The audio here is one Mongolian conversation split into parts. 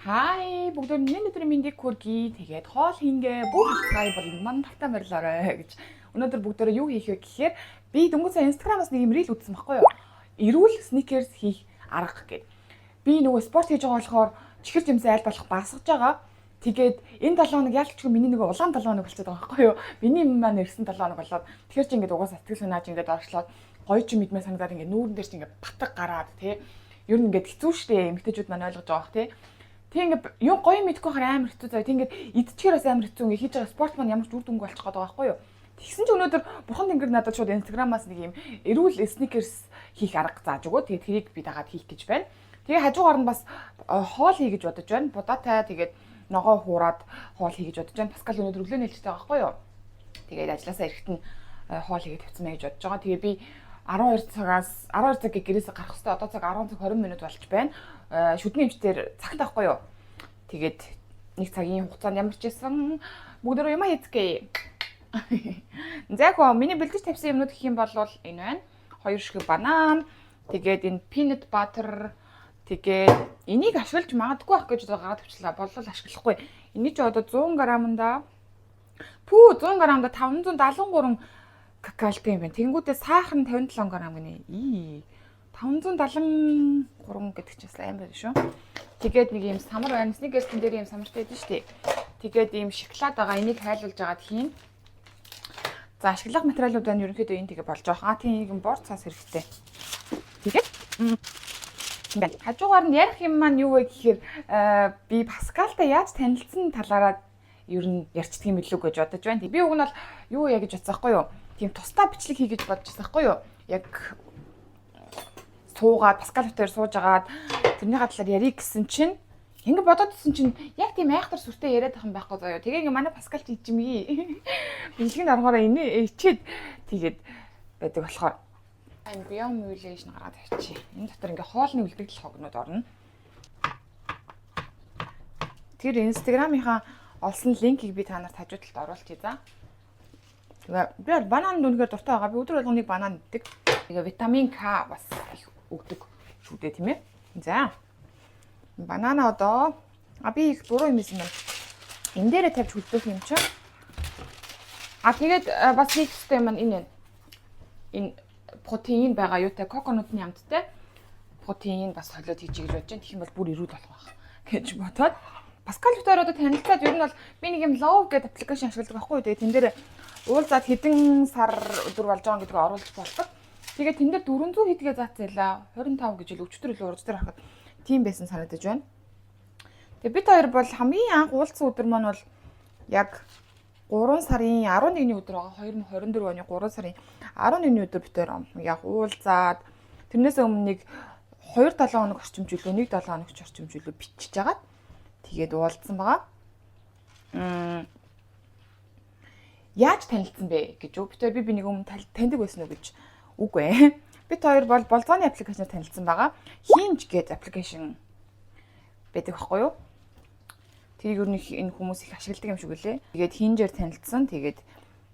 Хай бүгдөө өнөөдөр мэндийг хүргэе. Тэгээд хоол хийнгээ бүх хай бол манд тавтай барилаарай гэж. Өнөөдөр бүгдөө юу хийх вэ гэхээр би дөнгөж сая Instagram-аас нэг юм рeel үзсэн байхгүй юу? Эрүүл sneakers хийх арга гэд. Би нөгөө спорт хийж байгаа болохоор чихэр жимсээ аль болох басгаж байгаа. Тэгээд энэ 7 хоног яг ч миний нэг улаан 7 хоног болчиход байгаа байхгүй юу? Миний юм маань ирсэн 7 хоног болоод тэгэхээр чи ингээд угаасаа сэтгэл санааж ингээд оршлоод гоё ч мэдмээ санагдаад ингээд нүүрэн дээр чи ингээд батг гараад тий. Ер нь ингээд хэцүү шттэ эмэгтэйчүүд маань ойлгож байгаа бах тий. Тэг ингээд юу гоё мэдгүй хахаар амар хэцүү заяа. Тэг ингээд идчихээр бас амар хэцүү ингээд хийж байгаа спорт маань ямар ч үр дүнгүй болчих гээд байгаа байхгүй юу? Тэгсэн чи өнөөдөр бурхан тэнгэр надад шууд Instagram-аас нэг юм эрүүл sneakers хийх арга зааж өгөө. Тэгээд тэрийг би дагаад хийх гэж байна. Тэгээ хажуугаар нь бас хоол хий гэж бодож байна. Будаатай тэгээд ногоо хуураад хоол хий гэж бодож байна. Паскал өнөөдөр өглөө нээлттэй байгаа байхгүй юу? Тэгээд ажилласаа ирэхэд нь хоол хийгээд тавьсан мэй гэж бодож байгаа. Тэгээ би 12 цагийн гэрээсээ гарах хэрэгтэй. Одоо цаг 10 цаг 20 минут болж байна. Шүдний эмчтэр цагт авахгүй юу? Тэгээд нэг цагийн хугацаанд ямар ч байсан бүгд юм хийцгээе. За хөө миний бэлдэж тавьсан юмнууд гэх юм бол энэ байна. 2 ширхэг банан, тэгээд энэ peanut butter, тэгээд энийг ашиглаж магадгүй ах гэж гараад тавьчлаа. Болол ашиглахгүй. Эний ч одоо 100 г-да 100 г-да 573 калорий юм байна. Тэнгүүдээ сахар нь 57 г гинэ. 573 гэдэг чинь бас амар шүү. Тэгээд нэг юм самар байна. Snickers-ийн дээр юм самартай байдаг шүү дээ. Тэгээд ийм шоколад байгаа. Энийг хайлуулж агаад хийн. За ашиглах материалууд байна. Ерөнхийдөө энэ тэгээ болж байгаа. Тийм нэг бор цаас хэрэгтэй. Тэгээд ингээд хажуугаар нь ярих юм маань юу вэ гэхээр би Паскалтай яаж танилцсан талаараа ер нь ярьцдаг юм билүү гэж бодож байна. Би уг нь бол юу яа гэж бодсон байхгүй юу? Тийм тусдаа бичлэг хий гэж бодож байсан байхгүй юу? Яг суугаад Паскал хотоор суужгаад тэрний талаар ярих гэсэн чинь ингэ бодоод ирсэн чинь яг тийм айхтар сүртэй яриад байгаа юм байхгүй заяа. Тэгээ ингээ манай Паскал ч ичимгий. Бэлгэнд орохоор энэ ичээд тэгээд байдаг болохоор энэ биомюлэйшн гараад тавьчих. Энэ дотор ингээ хоолны үлдэгдэл хогнууд орно. Тэр Instagram-ийнхаа олсон линкийг би та нарт хажуу талд оруулчих за. Тэгээ би банан дүнхээр дуртай байгаа. Би өдөр болгоныг банан иддэг. Тэгээ витамин К бас их өгдөг шүү дээ тийм ээ. За. Банана одоо би их буруу юм юм байна. Энэ дээрээ тавьж хөлдөх юм чинь. Тэгээд бас нэг систем маань энэ. Энэ протеин байгаа юутай коконутны амттай протеин бас солиод хийчих гэж бодож байна. Тэгэх юм бол бүр эрүүл болох байх гэж бодоод Паскал хотоор одоо танилцаад ер нь бол би нэг юм love гэдэг аппликейшн ашигладаг байхгүй юу. Тэгээ тэн дээр уулзаад хэдэн сар өдөр болж байгаа гэдгийг оруулж болдог. Тэгээ тэн дээр 400 хэдгээ заацаалаа. 25 гэж л өчтөр илүү урагш дээр харахад тийм байсан санагдаж байна. Тэгээ бид хоёр бол хамгийн анх уулзсан өдөр маань бол яг 3 сарын 11-ний өдөр байгаа. 2024 оны 3 сарын 11-ний өдөр бид хоёр яг уулзаад тэрнээс өмнө нэг 2-7 хоног орчим жилөө 1-7 хоног орчим жилөө бичиж байгаа. Тэгээд уулзсан байгаа. Яаж танилцсан бэ гэж үү? Би нэг өмнө таньдаг байсан уу гэж үгүй ээ. Бид хоёр бол болзооны аппликейшнээр танилцсан байгаа. Хинж гэдэг аппликейшн байдаг байхгүй юу? Тэрийг ер нь энэ хүмүүс их ашигладаг юм шиг үлээ. Тэгээд хинжээр танилцсан. Тэгээд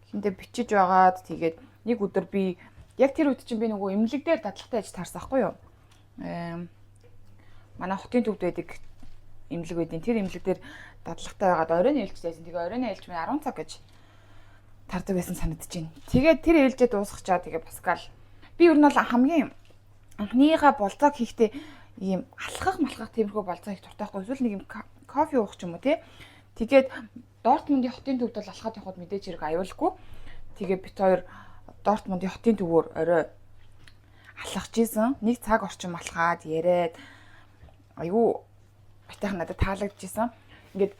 хинтээ бичиж байгаад тэгээд нэг өдөр би яг тэр үед чинь би нөгөө эмнэлэг дээр дадлагтай ажил таарсан байхгүй юу? Манай хотын төвд байдаг эмнэлэг байдیں۔ Тэр эмнэлэг дээр дадлагтай байгаад оройн ээлжтэйсэн. Тэгээ оройн ээлж минь 10 цаг гэж тардаг байсан санагдаж байна. Тэгээд тэр ээлжээ дуусгачаа тэгээ Паскал би ер нь бол хамгийн анхныхаа болцоог хийхдээ ийм алхах малхах тиймэрхүү болцоо их дуртай байхгүй. Эсвэл нэг юм кофе уух ч юм уу тий. Тэгээд Дортмундын хотын төвд бол алхаад явахад мэдээж хэрэг аюулгүй. Тэгээ бит хоёр Дортмундын хотын төвөөр орой алхаж ийсэн. Нэг цаг орчим алхаад яриад аюу битайхан надад таалагдчихсан. Ингээд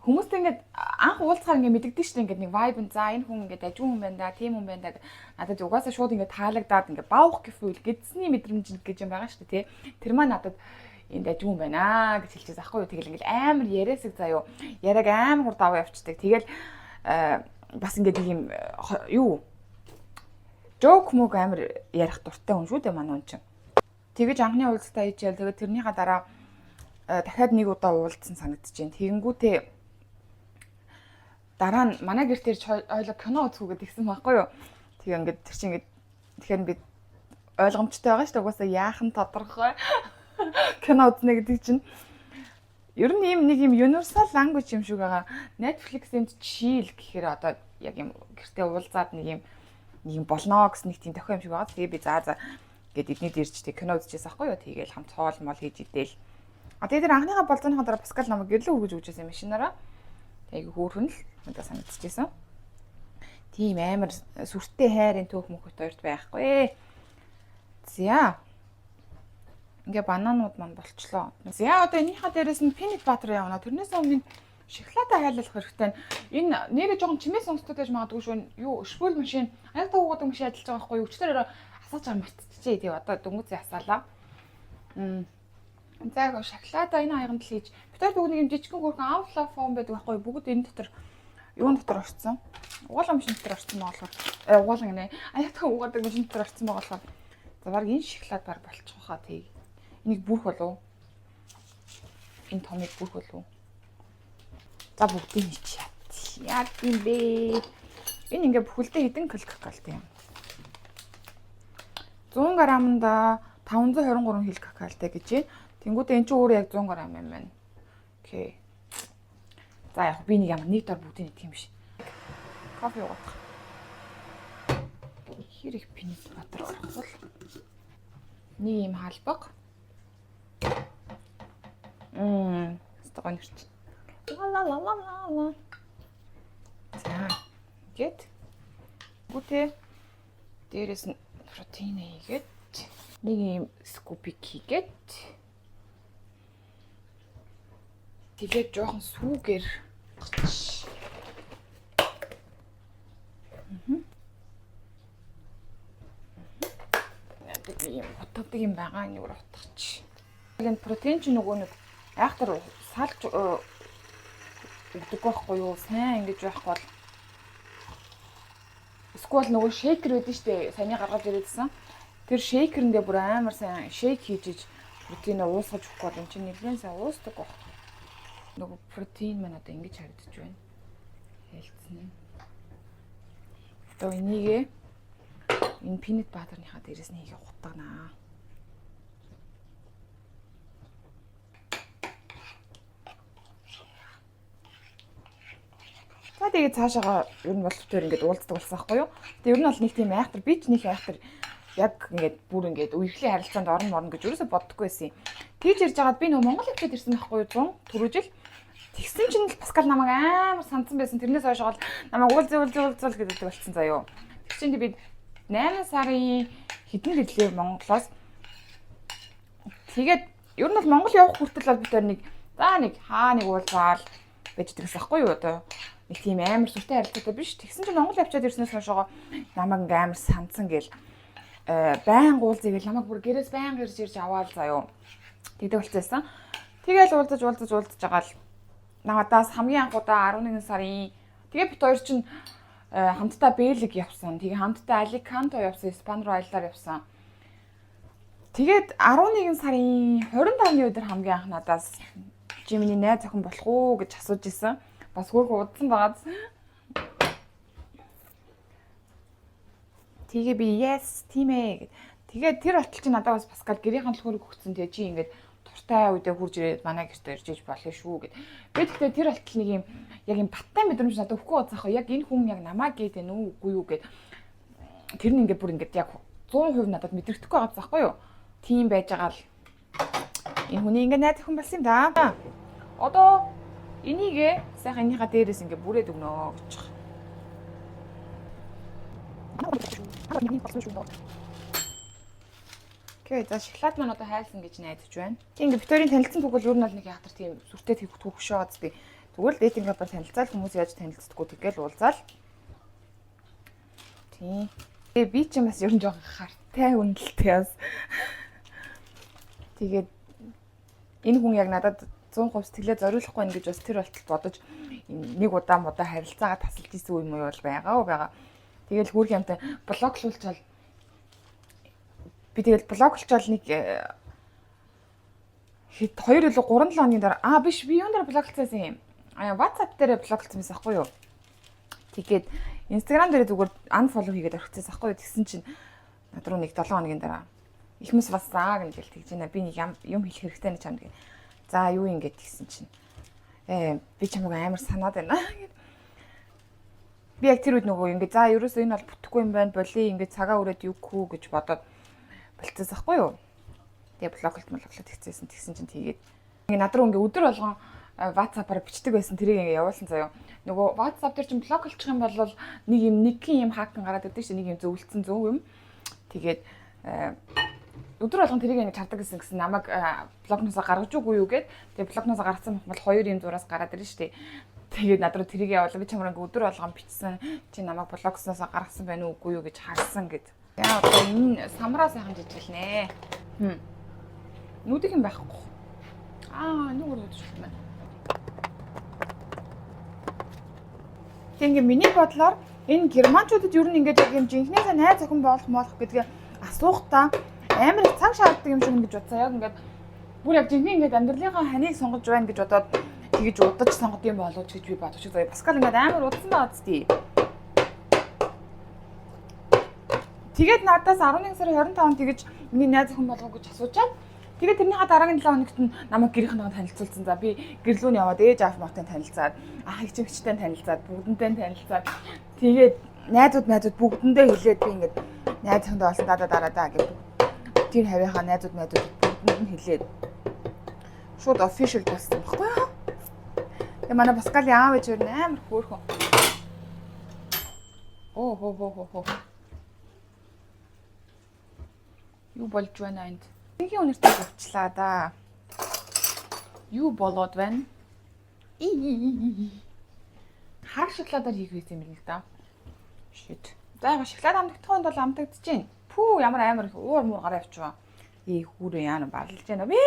хүмүүстэй ингээд анх уулзахаар ингээд мэддэгдэж шүү дээ. Ингээд нэг vibe нь за энэ хүн ингээд ажиг хүн байна да, тийм хүн байна да. Надад угаасаа шууд ингээд таалагдаад ингээд баах гэвэл гэдсний мэдрэмж гэж юм байгаа шүү дээ, тий. Тэр маань надад энд ажиг хүн байна гэж хэлчихсэн ахгүй юу. Тэгэл ингээд амар яриасаг заяо. Яриаг амар хурд аваа явчихдаг. Тэгэл бас ингээд нэг юм юу жоок мөг амар ярих дуртай хүн шүү дээ манай хүн чинь. Тэгэж анхны уулзалтаа хийчихэл тэгээд тэрнийхаа дараа дахиад нэг удаа уулзсан санагдаж байна. Тэгэнгүүтээ дараа нь манай гэрт ирж ойлоо кино үзэхүү гэдгийгсэн байхгүй юу. Тэгээ ингээд тэр чинь ингээд тэгэхээр би ойлгомжтой байгаа шүү дээ. Угаасаа яахан тодорхой кино үзнэ гэдэг чинь Ер нь нэг юм universal language юм шиг байгаа. Netflix-ийн chill гэхээр одоо яг юм гэртээ уулзаад нэг юм болно гэсэн нэг тийм тохиом шиг байгаа. Тэгээ би за гээд эднийд ирж тэг кино үзчихсэн байхгүй юу. Тэгээл хамт хоол мол хийж идэл. Тэгээ тэр анхныхаа болзооныхаа дараа Паскал намайг гэрлөө өгж өгчээсэн машинаараа. Тэгээ хөөрхөн л надад санагдчихсэн. Тийм амар сүртэй хайрын төөх мөхөт хоёрт байхгүй. За. Ингээ бананууд маань болчлоо. За одоо энийхээ дээрээс нь peanut butter явна. Тэрнээс өмнө шоколадаа хайлуулах хэрэгтэй. Энэ нэрээ жоохон чимээ сонсдог гэж магадгүй шүү. Юу шпүүл машин аяг туугаад машин ажиллаж байгаа байхгүй юу? Өчтөр асууж байгаа мартчихжээ. Тэгээ одоо дөнгөзөө асаалаа. За шоколадаа энэ хаяганд л хийж. Битэр дүүг нэг юм жижигхэн хөрхөн авла фон байдаг байхгүй юу? Бүгд энэ дотор юун дотор орцсон. Угаалгын машин дотор орцсон болохоор угаалгын нэ. Аяг таа угаадаг машин дотор орцсон байгаа болохоор за баг энэ шоколад бар болчих واخа тийг. Энийг бүрх болов. Энэ томыг бүрх болов. За бүгдийг хийчих. Яа гэм бэ? Энэ ингээ бүхэлдээ хэдэн калорий тийм. 100 граммда 523 ккалтай гэж байна. Тэнгүүдээ эн чинь өөрөө яг 100 грамм юм байна. Окей. За яг би нэг ямар нэг дор бүгдийг нэг юм биш. Кофе уух. Хэрэг peanut butter орохвол нэг юм халбаг. Стогонэрч. Ла. За. Гэт. Гүтээ дээрээс нь протеин хийгээд нэг юм скупик хийгээд тэгээд жоохон сүүгээр юм утгадаг юм байгаа нэг утгач. Тэгээд протеин ч нөгөө нэг айхтар салж өгдөг байхгүй юу? Сайн ингэж байх бол эсвэл нөгөө шейкер байдаг шүү дээ. Саяны гаргаж ирээдсэн. Тэр шейкерэндээ бүр амар сайн шейк хийж протеин уусгаж өгөх бол энэ чинь нэлээд сайн уусдаг баг. Нөгөө протеин маань одоо ингэж харагдаж байна. Хэлцэн. Одоо энийг энэ peanut butter-ныхаа дээрээс нь хийгээ утгана. За тэгээд цаашаага ер нь бол төр ингээд уулздаг болсон байхгүй юу? Тэгээд ер нь бол нэг тийм айхтар би ч нэг айхтар яг ингээд бүр ингээд үерхлийн харилцаанд орно гэж юусоо боддоггүй байсан юм. Тэгж ярьж байгаад би нөгөө Монгол явчаад ирсэн байхгүй юу? 100 түрүүжил. Тэгсэн чинь л Паскал намайг амар сандсан байсан. Тэрнээс хойш гол намайг уулзал гэдэг болчихсон заяо. Тэг чинь би 8 сарын хэдэн жилийн Монголоос тэгээд ер нь бол Монгол явах хүртэл бол бид нэг хаа нэг уулзаал байж дэрсэн байхгүй юу одоо нэг тийм амар сүртэй харилцаатай биш. Тэгсэн чинь Монгол явчаад ирснээс хойшоо намайг ингээм амар сандсан гэл байн уулзъя гэл намайг бүр гэрээс байн ирж аваал заяо. Тэгдэг болчихсон. Тэгээл уулзаж байгаа л надаас хамгийн анхудаа 11 сарын тэгээ бит хоёр чинь хамтдаа Бэлэг явсан. Тэгээ хамтдаа Аликанто явсан, Испани руу аяллаар явсан. Тэгээд 11 сарын 25-ны өдөр хамгийн анх надаас Жиминий найз охин болох уу гэж асууж исэн. Бас хөөрхөн удсан байгаад. Тэгээ би yes тийм ээ гэд. Тэгээд тэр болтол чи надад бас Паскал гэрийнхэн л хөрөг өгсөн. Тэгээ чи ингээд туртай үедээ хурж ирээд манай гэртээ ирж иж болох шүү гэд. Би тэгтээ тэр болтол нэг юм яг юм баттай мэдрэмж надад өгөхгүй байцаах. Яг энэ хүн яг намайг гээд байна уу үгүй юу гэд. Тэр нь ингээд бүр ингээд яг 100% надад мэдрэгдэхгүй байгаа байхгүй юу? Тийм байж байгаа л энэ хүний ингээд найз хүн болсон юм да. Одоо энийг сайхан энийхээ дээрээс ингээд бүрээд өгнө гэж байна. Окей, за шоколад маань одоо хайсан гэж найдаж байна. Тийм ингээд Викторийн танилцсан бүгд ер нь бол нэг ятар тийм сүртэй төвхөх шүү байгаа зү. Тэгвэл дейтинг апаар танилцаал хүмүүс яаж танилцдаггүй тэгэл уулзаал. Тийм. Тэгээ би ч юм бас ер нь жоохон хартай үнэлтэй бас. Тэгээд энэ хүн яг надад 100% сэтгэлээ зориулахгүй нэ гэж бас тэр болтол бодож нэг удаа харилцаагаа тасалж исэн үе муу бол байгаа. Тэгэл хүүрх юмтай блоклуулчаал би тэгэл блоклуулчаал нэг хэд 2 илүү 3-7 хоногийн дараа биш би юунд дээр блоклуулсан юм. WhatsApp дээр блоклуулсан байсан байхгүй юу. Тэгээд Instagram дээр зүгээр unfollow хийгээд орчихсан байхгүй юу. Тэгсэн чинь над руу нэг 7 хоногийн дараа ихмэс бас заа гэнэ гэл тэгж байна. Би нэг юм хэлэх хэрэгтэй нэг чамд гэ. За юу ингэж гисэн чинь. Би чамайг амар санаад байна. Би яг тэр үед нөгөө ингэ за ерөөсөө энэ бол бүтэхгүй юм байна. Боли ингэ цагаа өрөөд юу гэх гэж бодоод болцсон байхгүй юу? Тэгээ блоглолт хийцээсэн тэгсэн чинь тэгээд ингэ над руу ингэ өдөр болгон WhatsApp-аар бичдэг байсан тэрийг ингэ явуулсан заяа. Нөгөө WhatsApp дээр чинь блог болчих юм бол нэгэн юм хакан гараад ирдэг шүү. Нэг юм зөвлөсөн зөв юм. Тэгээд өдөр болгон тэрийг ингэ чардаг гэсэн намайг блогноосоо гаргаж үгүй юу гэд. Тэгээд блогноосоо гаргасан бол 2 юм зураас гараад ирнэ шүү. Тэгээд над руу тэрийг явуулаа. Би чамраа өдөр болгон бичсэн. Чи намайг блогсноосоо гаргасан байна уу үгүй юу гэж харсан гэд. Яа одоо энэ самраа сайхан жижиглэнэ. Нүдик юм байхгүй. Нүгөр үүдэж байна. Тэгээ миний бодлоор энэ германчуудад ер нь ингээд яг юм жинхнээсээ найз охин болох гэдгээ асуухтаа амар их цаг шаарддаг юм шиг ингэж бодсон. Яг ингээд бүр яг жинхэнэ ингээд амьдралынхаа ханыг сонгож байна гэж бодоод тэгэж удаж сонгод юм болооч гэж би бодож байгаа. Паскал ингээд амар удсан байгаа зү. Тэгээд надаас 11 сарын 25-нд тэгэж миний найз охин болов гэж асуучаад тэгээд тэрнийхээ дараагийн 7 хоногт нь намайг гэрийнхэнтэйгээ танилцуулсан. За би гэрлүүн яваад ээж аав махтай танилцаад, хичээгчтэй танилцаад, бүгдэнтэй танилцаад тэгээд найзууд бүгдэндээ хэлээд би ингээд найз охиндоо олсон дараа гэж тэр хавийнхаа найзууд бүгдэнд нь хэлээд шууд official болсон байхгүй юу? Тэгээ манай Паскалын аав ээж амар хөөрхөн. Хоо. Юу болж байна энд? Ингийн үнэртэй авчлаа да. Юу болоод байна? Хар шоколадаар хийх юм байна л да. Shit. За шоколад амтдахынд бол амтагдчихээн. Пүү ямар амар уур муу гараа явчихваа. Хүүрээ яана барлж байна би.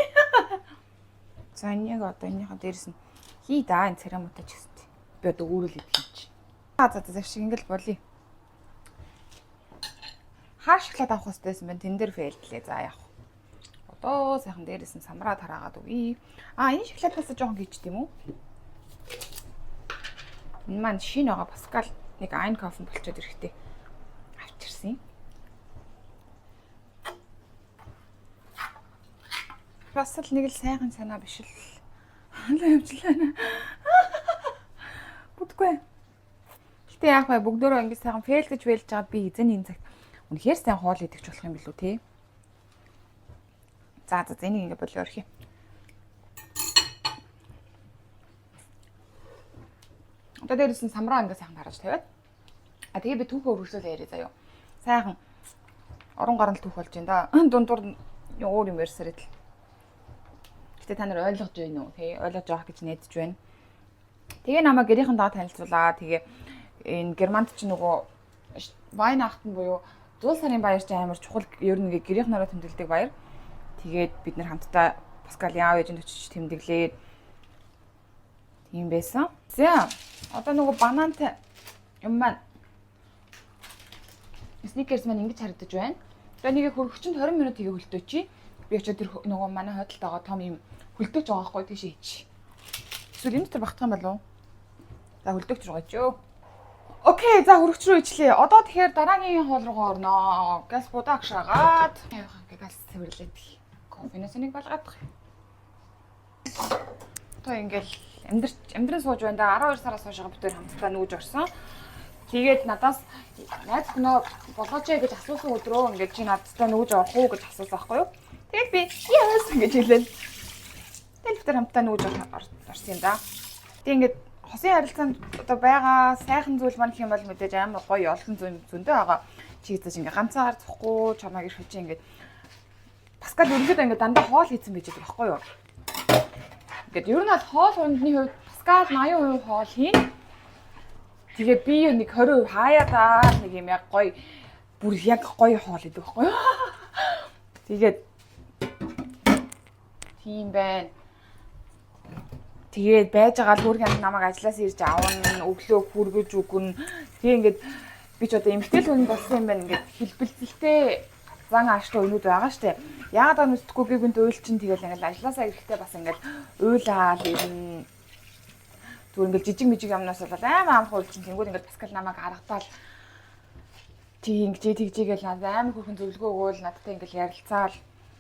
За энийг одоо энийхээ дээрс нь хий да энэ церемонтой ч гэсэн. Би одоо өөрөө л идэх чи. За шиг ингээл болъё. Хар шоколад авах хэрэгтэйсэн байна. Тэн дээр фейлдлээ. За яах. Одоо сайхан дээрээс нь самраа тараагаад үгүй. Энэ шоколадаас жоохон хийчт юм уу? Энэ маань шинэ байгаа Паскал нэг айн кофе болчиход ирэхтэй авчирсан. Бас л нэг л сайхан санаа биш л. Амжлаа. Бүтгүй. Гэтэ яах вэ? Бүгдөө ингэ сайхан фейлдэж байгаад би эзэн энэ цагт үнэхээр сайн хоол идэх болох юм билүү те? За энийг ингэ болоо өрхий. Одоо дээрээс нь самраа ингэ сайхан хараж тавиад. Тэгээ би түүхээ өргөжлөө яриа заяа. Сайхан орон гарал түүх болж байна да. Дундуур өөр юм ярьсаар идэл. Гэтэ та нар ойлгож байна уу? Тэ ойлгож байгаа гэж найдаж байна. Тэгээ намайг гэрийнхэн даа танилцуулаа. Тэгээ энэ германд ч нөгөө вайн ахтан буюу зуул сарын баяр чинь амар чухал ер нь гэрийнхнэрээ тэмдэглэдэг баяр. Тэгээд бид нэр хамтдаа Паскалийн аав ээжинд очиж тэмдэглээд тийм байсан. За одоо нөгөө банантай юм маань сникерс маань ингэж харагдаж байна. Тэгээ нэгийг хөргөчөнд 20 минут хийгээ хөлтөөчи. Би очиод тэр нөгөө манай хойдолд байгаа том юм хөлтөөч байгаа байхгүй тийш ич. Эсвэл энэ дотор багтах юм болов уу? За хөлтөөч рүү гачөө. Окей, за хөргөч рүү ичлээ. Одоо тэгэхээр дараагийн хоол руугаа орноо. Газ будаа агшаагаад газ цэвэрлээд кофенээс нэг балгаад тах. Одоо ингээл амьдран сууж байна да 12 сараас хойш бүтээр хамтдаа нүүж орсон. Тэгээд надаас найз гэнэ болгооч гэж асуусан өдрөө ингээд чи надтай нүүж орох уу гэж асуусан байхгүй юу? Тэгээд би yes гэж хэлэв. Тэгээд бүтээр хамтдаа нүүж орсон юм да. Тэгээд ингээд хосын харилцаанд одоо байгаа сайхан зүйл маань гэх юм бол мэдээж амар гоё олон зөндөө байгаа. Чи гэж ингээд ганцаагаар зохгүй чамайг ирэх чи ингээд Паскал өргөд ингээд дандаа хоол хийцэн байж байгаа байхгүй юу? Ингээд ер нь бол хоол ундны хувьд Паскал 80% хоол хийн. Тэгээд би нэг 20% хаяадаа нэг юм яг гоё бүр яг гоё хоол идэв байхгүй юу? Тэгээд тийм байна. Тэгээд байж байгаа л хүргэн намайг ажилласаа ирж аавна, өглөө хүргэж өгнө. Тэгээ ингээд би ч одоо эмгтэл хүн болсон юм байна ингээд хэлбэлцэлтэй зан ааштай өнүүд байгаа штэ. Яагаад нүстдэггүй би гүнт уйлчин тэгэл ингээд ажилласаа ирэхдээ бас ингээд уйлаал ирнэ. Зүгээр ингээд жижиг мижиг юмнаас бол амар уйлчин тэнгууд ингээд Паскал намайг харагдаал тий ингэж тэгжээгээл надад амар хөрхэн зөвлөгөө өгөөл надтай ингээд ярилцаал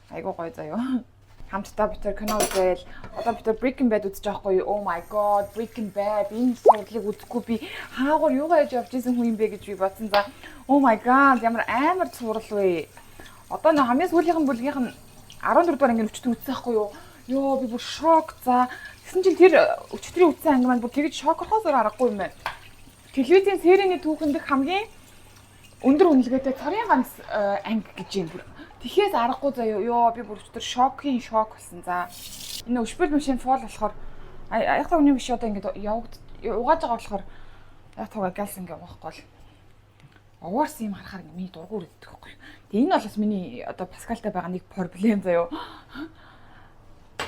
айгуу гоё заяа. хамтдаа бид тэр кино үзэл. Одоо бид тэр Breaking Bad үзэж байгаа хгүй юу? Oh my god, Breaking Bad энэ сурлыг үзэхгүй би хаагур юугаа яаж явж исэн хүн юм бэ гэж би бодсон. За oh my god ямар амар сурал вэ. Одоо нэг хамгийн сүүлийнх нь бүлгийнх нь 14 дугаар анги өчтөр үзсэн байхгүй юу? Йоо би бүр шок. За тэгсэн чинь тэр өчтөрийн үзсэн анги маань бүр тэгэж шокорхоос аргагүй юм байна. Телевизийн сериэний түүхэнд хамгийн өндөр үнэлгээтэй цорын ганц анги гэж юм бүр. Тэхээс аргагүй заяа. Йоо би бүр өчтөр шок болсон. За энэ өшбөл машин фол болохоор яг та үний биш одоо ингэ угааж байгаа болохоор яг туугаа галс ингэ уухгүй л. Овоорс юм харахаар миний дургуур идэх байхгүй. Тэгээ энэ бол бас миний одоо Паскалтай байгаа нэг проблем заяа.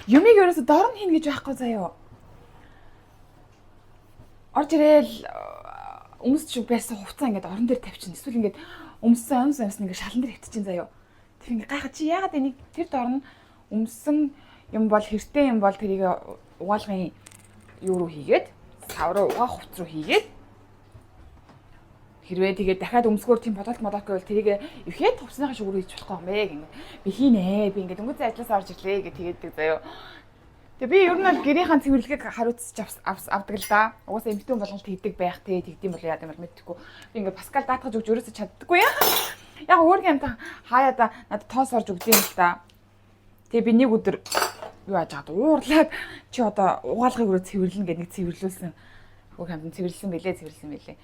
Юмыг ерөөсө дорн хийн гэж байхгүй заяа. Орж ирээл өмсч байсан хувцас ингээд орон дээр тавьчихна. Эсвэл ингээд өмссөн ингээд шалан дээр хитчихин заяа. Тэр ингээд гайхаж чи яагаад энийг тэр дорн өмссөн юм бол хэртэй юм бол тэрийг угаалгын юу руу хийгээд сав руу угаах хувцас руу хийгээд хэрвээ тэгээд дахиад өмсгөөр тийм бодолт гэвэл тэрийг ихэд хувцсныхаа шиг рүү хийж болох юм бэ гэнэ. Би хийнэ. Би ингээд өнгөцөө ажилласаа орж ирлээ гэж тэгээд заяа. Тэгээ би ер нь бол гэрийнхэн цэвэрлэгийг хариуцж авдаг л да. Угаасаа эмэгтэй болголт хийдэг байх те тэгдэм бол яа гэмээр мэдтэггүй. Би ингээд Паскал даатгаж өгч өрөөсө чаддаггүй яа. Яг өөрийн амтаа хаяада надад тоос орж өгдөө юм л да. Тэгээ би нэг өдөр юу яаж хаад уурлаад чи одоо угаалгыг өрөө цэвэрлэн гэдэг нэг цэвэрлүүлсэн. Өөрийн амтан цэвэрлсэн байлээ.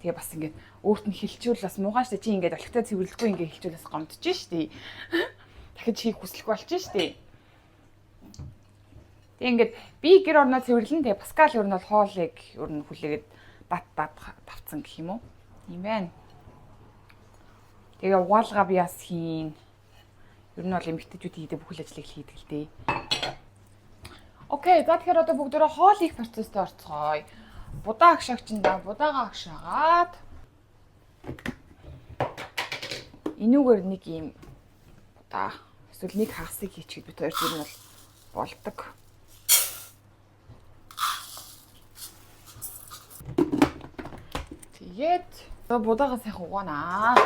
Тэгээ бас ингээд өөрт нь хилчүүл бас муугаа штэ чи ингээд олигтой цэвэрлэхгүй ингээд хилчүүлээс гомдож штэ. Дахиж хийх хүсэлгүй болчих штэ. Тэгээ ингээд би гэр орноо цэвэрлэн тэгээ Паскал ер нь бол хоолыг ер нь хүлээгээд дат тавцсан гэх юм уу? Ийм байна. Тэгээ угаалгаа би бас хийн. Ер нь бол эмэгтэйчүүд хийдэг бүх ажлыг хийдэг л дээ. Окей, за тэгэхээр одоо бүгдөө хоол их процессд орцгоё. Будаа агшаагчнда будаага агшаагаад энүүгээр нэг юм будаа эсвэл нэг хагасыг хийчихэд бид хоёр ер нь бол болдог. Тэгээд одоо будаага сайхан угаанаа.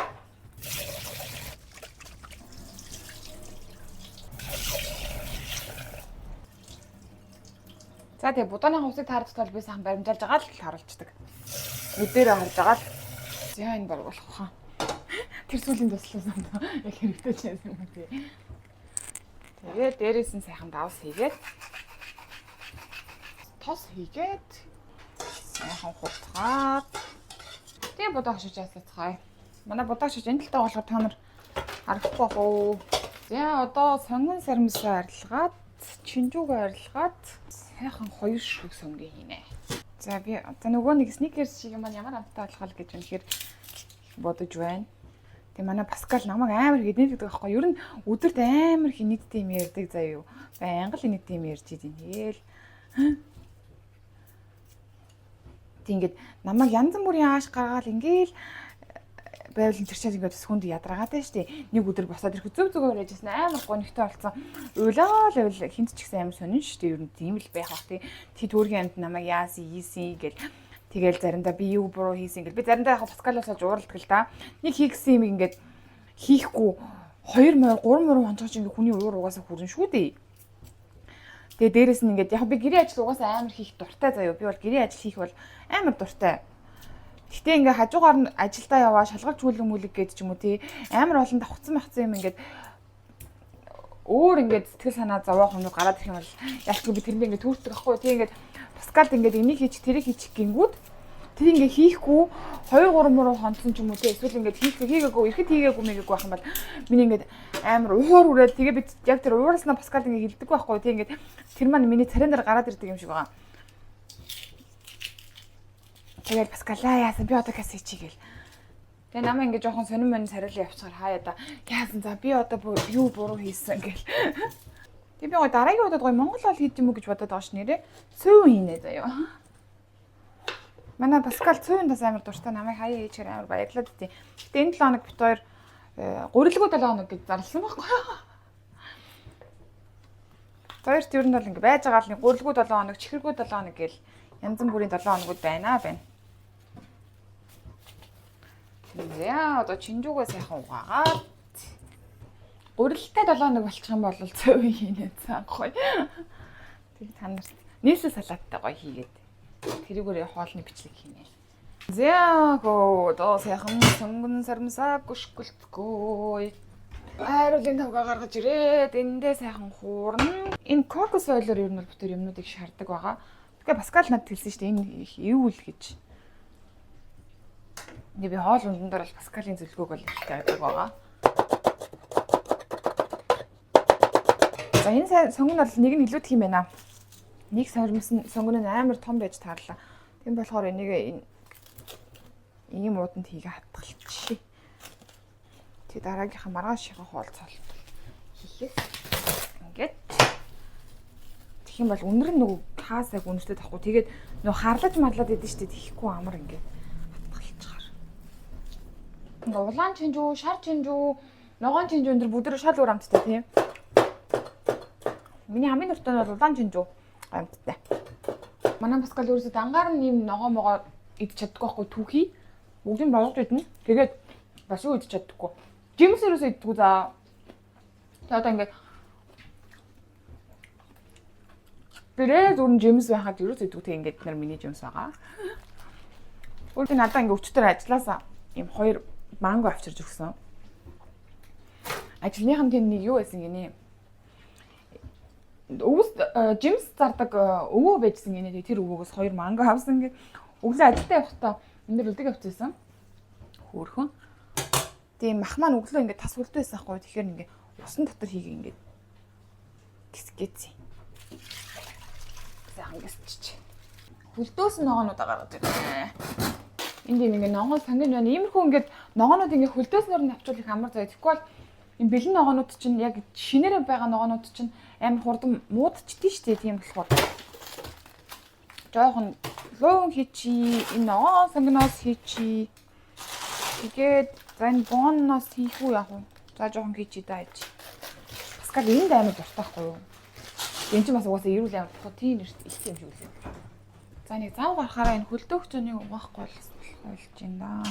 За тэгээ будааны хувцсыг таарч тал би сайхан баримжаалж байгаа л харуулцдаг. Өдөрөө харж байгаа л. За энэ баг болох хаа. Тэр сүлийн тусласан доо яг хэрэгтэй ч юм уу тий. Тэгээ дээрээс нь сайхан давс хийгээд тос хийгээд сайхан хурцгаад тэгээ будааг шиж ясацгаая. Манай будааг шиж энэ талтай болохоор та нар харахгүй бах уу. За одоо сонгон сармсаа арилгаад чинжүүгээ арилгаад сайхан хоёр шүг сөнгө хийнэ. За би одоо нөгөө нэг сникерс шиг юм ямар амттай болох вэ гэж үнэхээр бодож байна. Тэгээ манай Паскал намайг амар хэдэн гэдэг байхгүй. Ер нь өдөрт амар хинэгтэй юм ярьдаг заяа юу. Байнга л хинэгтэй юм ярьж идэв тэгэл. Тэг ингээд намайг янз бүрийн ааш гаргаал ингээл байвал тэр чинь ингээд сүнд ядраагаад байна шүү дээ. Нэг өдөр босоод ирэх зөв зүгээр яжсэн амар гонигтой болсон. Уйлаа л хинт ч гэсэн амар сонин шүү дээ. Ер нь тийм л байх бах тий. Тий төргийн амт намайг яасан ийсэн гэл тэгэл заримдаа би юу буруу хийсэн гэл би заримдаа яг Паскалаас олж ууралдаг л да. Нэг хийгсэн юм ингээд хийхгүй 2 морь 3 морь хонцооч ингээд хүний уур угаасаа хүрэн шүү дээ. Тэгээ дээрэс нь ингээд яг би гэрийн ажил угаасаа амар хийх дуртай заяа. Би бол гэрийн ажил хийх бол амар дуртай. Гэтэ ингээ хажуугаар нь ажилдаа яваа шалгаж хүлэн мүлэг гэж ч юм уу тий амар олон давхцсан юм ингээд өөр ингээд сэтгэл санаа зовоох юм гараад ирэх юм бол ялчгүй би тэрэнд ингээ түүрдэг ахгүй тий ингээд Паскалд ингээд энийг хийчих тэрийг хийчих гингүүд тэр ингээ хийхгүй 2 3 мөрөөр хонцсон ч юм уу тий эсвэл ингээд хийгээгүй ихэд хийгээгүй мэгэггүй байх юм бол миний ингээд амар уур үрээд тэгээ би яг тэр уураснаа Паскал ингээ хилдэг байхгүй тий ингээд тэр маань миний царин дээр гараад ирдэг юм шиг байгаа. Тэгээд Паскалаа яасан би одоо кас хийчихгээл. Тэгээ намайг ингээ жоохон сонирн мань сариулаа явчихаар хаяа да. Яасан за би одоо юу буруу хийсэн гэл. Тэгээ би гоо дараагийн удаад гоо Монгол ол хийх юм уу гэж бодоод байгаа ш нэрээ. Цөв хийнэ заяа. Манай Паскал цөвөнд бас амар дуртай намайг хаяа хийчихээр амар баярлаад тий. Гэтэ энэ 7 хоног бит хоёр гурилгүй 7 хоног гэж зарласан байхгүй юу? Хоёрт ер нь бол ингээ байж байгаа л нэг гурилгүй 7 хоног, чихэргүй 7 хоног гэл янз бүрийн 7 хоногуд байна. За одоо чинжүүгээ сайхан угаагаад Уралтай 7 болчих юм бол цөв хийнэ цаахгүй. Тэг та нарт нийслэл салааттай гоё хийгээд тэрүүгээр хоолны бичлэг хийнэ. Зяаго доо сайхан сонгон сармсаа гүшгэлтгөө. Хайруулын тавга гаргаж ирээд эндээ сайхан хуурна. Энэ кокос ойлоор ер нь бол бүтээр юмнуудыг шаарддаг байгаа. Тэгээ Паскал надад хэлсэн шүү дээ энэ ивэл гэж. Би хоол ундан дээр бол Паскалийн зөвлөгөөг бол их тавьдаг байгаа. За энэ сонгон бол нэг нь илүүдх юм байна. Нэг сонгон нь амар том байж таарлаа. Тийм болохоор энийг ийм ууданд хийгээ хатгалчих. Тэг дараагийнхаа маргаашийнхаа хоолцол хийхээс ингээд тэгэх юм бол өнөр нь нөгөө хаасайг үнэртэй тахгүй. Тэгээд нөгөө харлаж марлаад идэв штэ тийхгүй амар ингээд хатгалчихаар. Ингээ улаан чинжүү, шар чинжүү, ногоон чинжүү энэ бүгд шал өөр амттай тийм. Миний хамгийн дуртай нь бол улаан чинжүү амттай. Манай Паскал өөрөөсөө дангаар нь ийм ногоо могоо идэж чаддаггүй байхгүй түүхий. Бүгдийг болгож идэнэ. Тэгээд бас юу идэж чаддаггүй. Жимс ерөөсөө иддэггүй за. Тэгээд одоо ингээд бэрээ зүрн жимс байхад ерөөсөө иддэггүй тэг ингээд нар миний жимс байгаа. Өөртөө надаа ингээд өчтөр ажилласаа ийм 2 манго авчирж өгсөн. Ажлынхан тэнд нэг юу байсан гинэ. Өвс жимс зардаг өвөө байжсэн гинэ. Тэр өвөөгөөс 2 манго авсан ингээд өглөө ажилдаа явахдаа энэ дэр үлдэг авчихсан. Хөөхөн. Тийм мах маань өглөө ингээд тас үлдээсэн байхгүй. Тэгэхээр ингээд усан дотор хийгээ ингээд гисгээцээ. За хангасчих. Хөлдөөс ногоонуудаа гаргаж ирнэ. Энд ингээд ногоон сонгон байна. Иймэрхүү ингээд ногоонууд ингээд хөлдөөснөр нь авчвал их амар заяа. Тэгэхгүй бол энэ бэлэн ногоонууд чинь яг шинээрээ байгаа ногоонууд чинь амар хурдан муудчихдээ шүү дээ. Тийм болохоор жоохон луун хийчи, энэ ногоон сонгоноос хийчи. Тэгээд за энэ бонноос хийх үү яах вэ? За жоохон хийчи даа гэж. Паскал энд амар дуртайхгүй юу? Энд чинь бас угаасаа эрүүл амар дуртай тийм их юм шиг үлээ. За нэг зав гарахаараа энэ хөлдөөгчөний угаахгүй болж байна.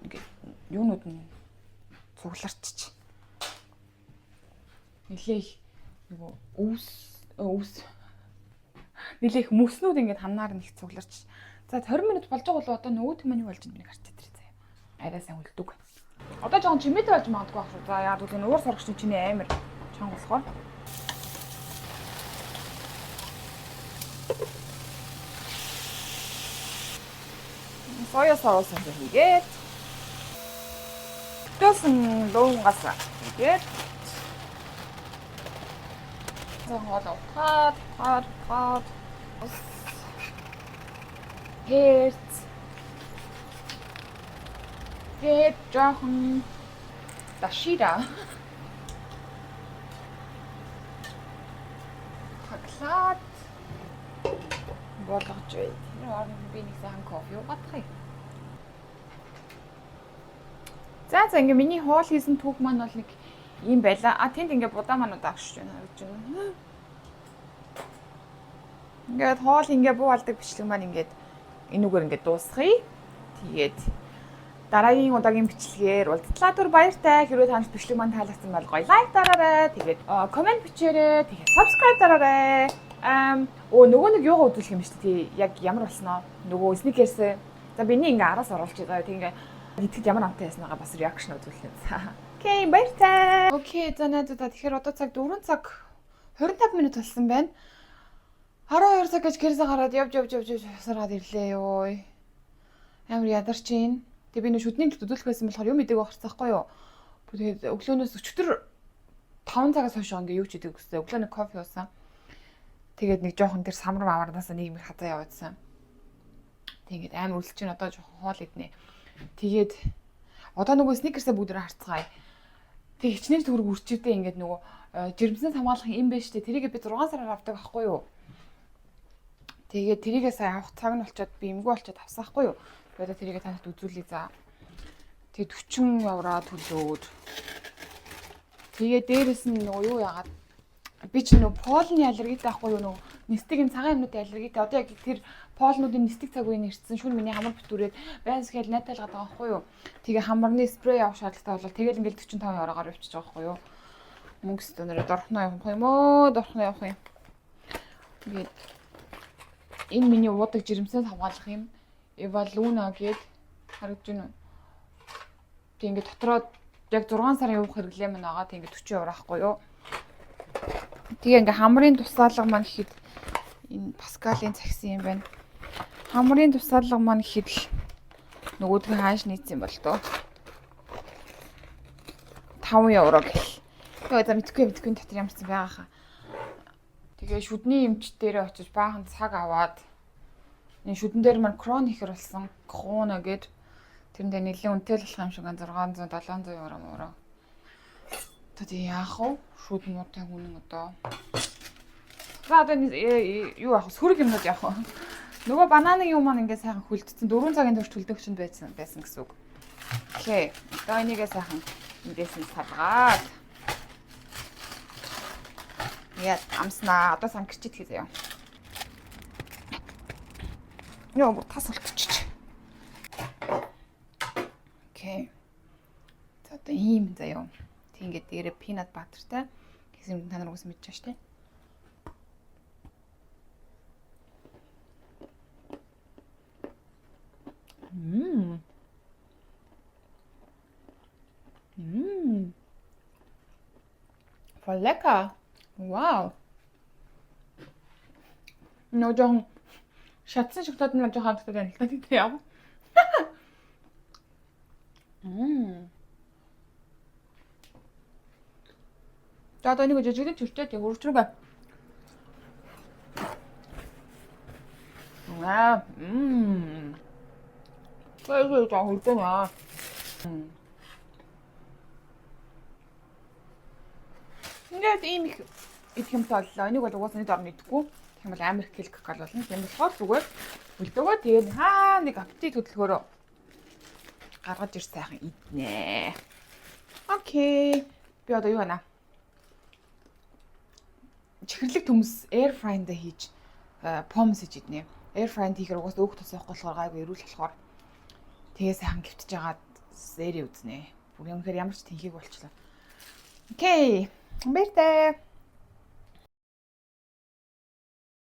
Ингээд юунууд нь цугларчиж. Нилээх нөгөө өвс нилээх мөснүүд ингээд хамнаар нь их цугларч. За 20 минут болж байгаа бол одоо нөгөө төмөний болж байгаа харж идрээ заяа. Арай сайн үлддэг. Одоо жоохон чимээтэй болж магадгүй ах шүү. За яа гэвэл уур саргачны чиний амар чанга болохоор. Соёо соус хийгээд төсөн луунгаас хийгээд хоол ухаад тэгээд жоохон дашира хаглаад болгож бай. Би нэг сайхан кофе уугаадах юм. За ингээ миний хоол хийсэн түүх маань бол нэг ийм байла. Тэнд ингээ будаа манууд агшиж байна гэж байна. Ингээд хоол ингээ буу алдаг бичлэг маань ингээд энүүгээр ингээ дуусгая. Тэгээд дараагийн удаагийн бичлэгээр уулзлаа түр баяртай. Хэрвээ танд бичлэг маань таалагдсан бол гоё лайк дараарай. Тэгээд комент бичээрэй. Тэгээд subscribe дараарай. Нөгөө нэг юугаа үзүүлэх юм шүү дээ. Яг ямар болсноо. Нөгөө sneakers. За биний ингээ араас оруулж байгаа. Тэг ингээ итгэж ямар амтай яснаагаа бас реакшн үзүүлнэ. Окей, баяртай. Окей, за найзуудаа тэгэхээр одоо цаг 4 цаг 25 минут болсон байна. 12 цаг гэж гэрээсээ гараад явж сараад ирлээ ёо. Амар ядарч ийн. Тэгээ би нэг шүдний төлөвлөх байсан болохоор юм идэг гарцаахгүй юу. Тэгээд өглөөнөөс өчтөр 5 цагаас хойш ингээ юу ч идэг гэсэн. Өглөө нэг кофе уусан. Тэгээд нэг жоохон тэр самар мамарнаас нэг юм хазаа явуулсан. Тэгээд амар үлдэж чинь одоо жоохон хоол иднэ. Тэгээд одоо нөгөө sneakers-а бүгдээр харцгаая. Тэг хичнээн төгрөг үрчивтэй ингээд нөгөө жирэмснээс хамгаалах юм байна штэ. Тэрийг би 6 сараар авдаг байхгүй юу. Тэгээд тэрийгээ сая авах цаг нь болчиход би эмгүү болчиход авсан байхгүй юу. Тэгээд тэрийгээ танад үзүүлье за. Тэгээд 40 евро төлөөд. Тэгээд дээрэс нь нөгөө юу яагаад Би ч нөө полны аллергитэй байхгүй юу, нөө нистигийн цагаан юмнуудын аллергитэй. Одоо яг тэр полнуудын нистик цаг үеийн ирсэн шүн миний хамар бүтүүрээд байнс гэхэл найталгаад байгаа байхгүй юу. Тэгээ хамарны спрей авах шаардлагатай болол тэгэл ингээл 45 еврогаар явчихж байгаа байхгүй юу. Мөнгөс өнөрөө дорхноо явах юм уу? Дорхноо явах юм. Тэгээд энэ миний уудаг жирэмсээс хамгаалах юм. Evaluna гээд харагдж байна уу? Тэг ингээд дотроо яг 6 сарын явах хэрэглээ мань байгаа. Тэг ингээд 40 евро ахгүй юу? Тэгээ ингээ хамрын тусаалга маань гэхэд энэ Паскалийн цагсан юм байна. Хамрын тусаалга маань гэхэд л нөгөөдгөө хааш нийцсэн юм бол тоо. 5 евро гэл. Тэгээ за мэдгүй дотор ямарсан байгаа хаа. Тэгээ шүдний эмч дээрээ очиж баахан цаг аваад энэ шүдэн дээр маань крон ихэр болсон. Крона гээд тэрэндээ нэлээд үнэтэй л болох юм шиг 600 700 евро мөрөө. Тэгээ яах вэ? Шүдэн муутай хүн одоо. За одоо юу яах вэ? Сүрэг юмнууд яах вэ? Нөгөө бананы юм маань ингээ сайхан хүлдсэн 4 цагийн турш төлдөг чинь байсан гэсэн үг. Окей. Одоо энийгээ сайхан эндээс нь салгаад. Яа, амснаа. Одоо сангирчид хийзээ. Яа, тас олдчих. Окей. За одоо ийм заяа. Ингээд дээрээ peanut butterтай гэсэн юм та нар уус мэдчихэж штэ. Voll lecker. Wow. Нөө жон шатсан шоколад нь жоохон хамттай байна л та тийм яа. За одоо нэг жижигэн төрчөөд өрчрөнгөө. Гой жаа хөлтөнөө. Ингээд ийм их идэх юмтай боллоо. Энийг бол угаасаа нэг орны идэхгүй. Тийм бол Америк хэлэх гал болно. Тийм болохоор зүгээр хөлтөгөө тэгээд нэг аппетит хөдөлгөөрөө гаргаж ир сайхан иднэ. Окей. Би одоо юу байна? Чихэрлэг төмс air frying-д хийж помс хийж иднэ. Air frying хийхээр угаасаа өөх тус явахгүй болохоор гайгүй эрүүл болохоор тэгээ сайхан гівтж агаад сэрий үзнэ. Бүр юм хэрэг ямар ч тэнхийг болчлоо. Окей. Баяртай.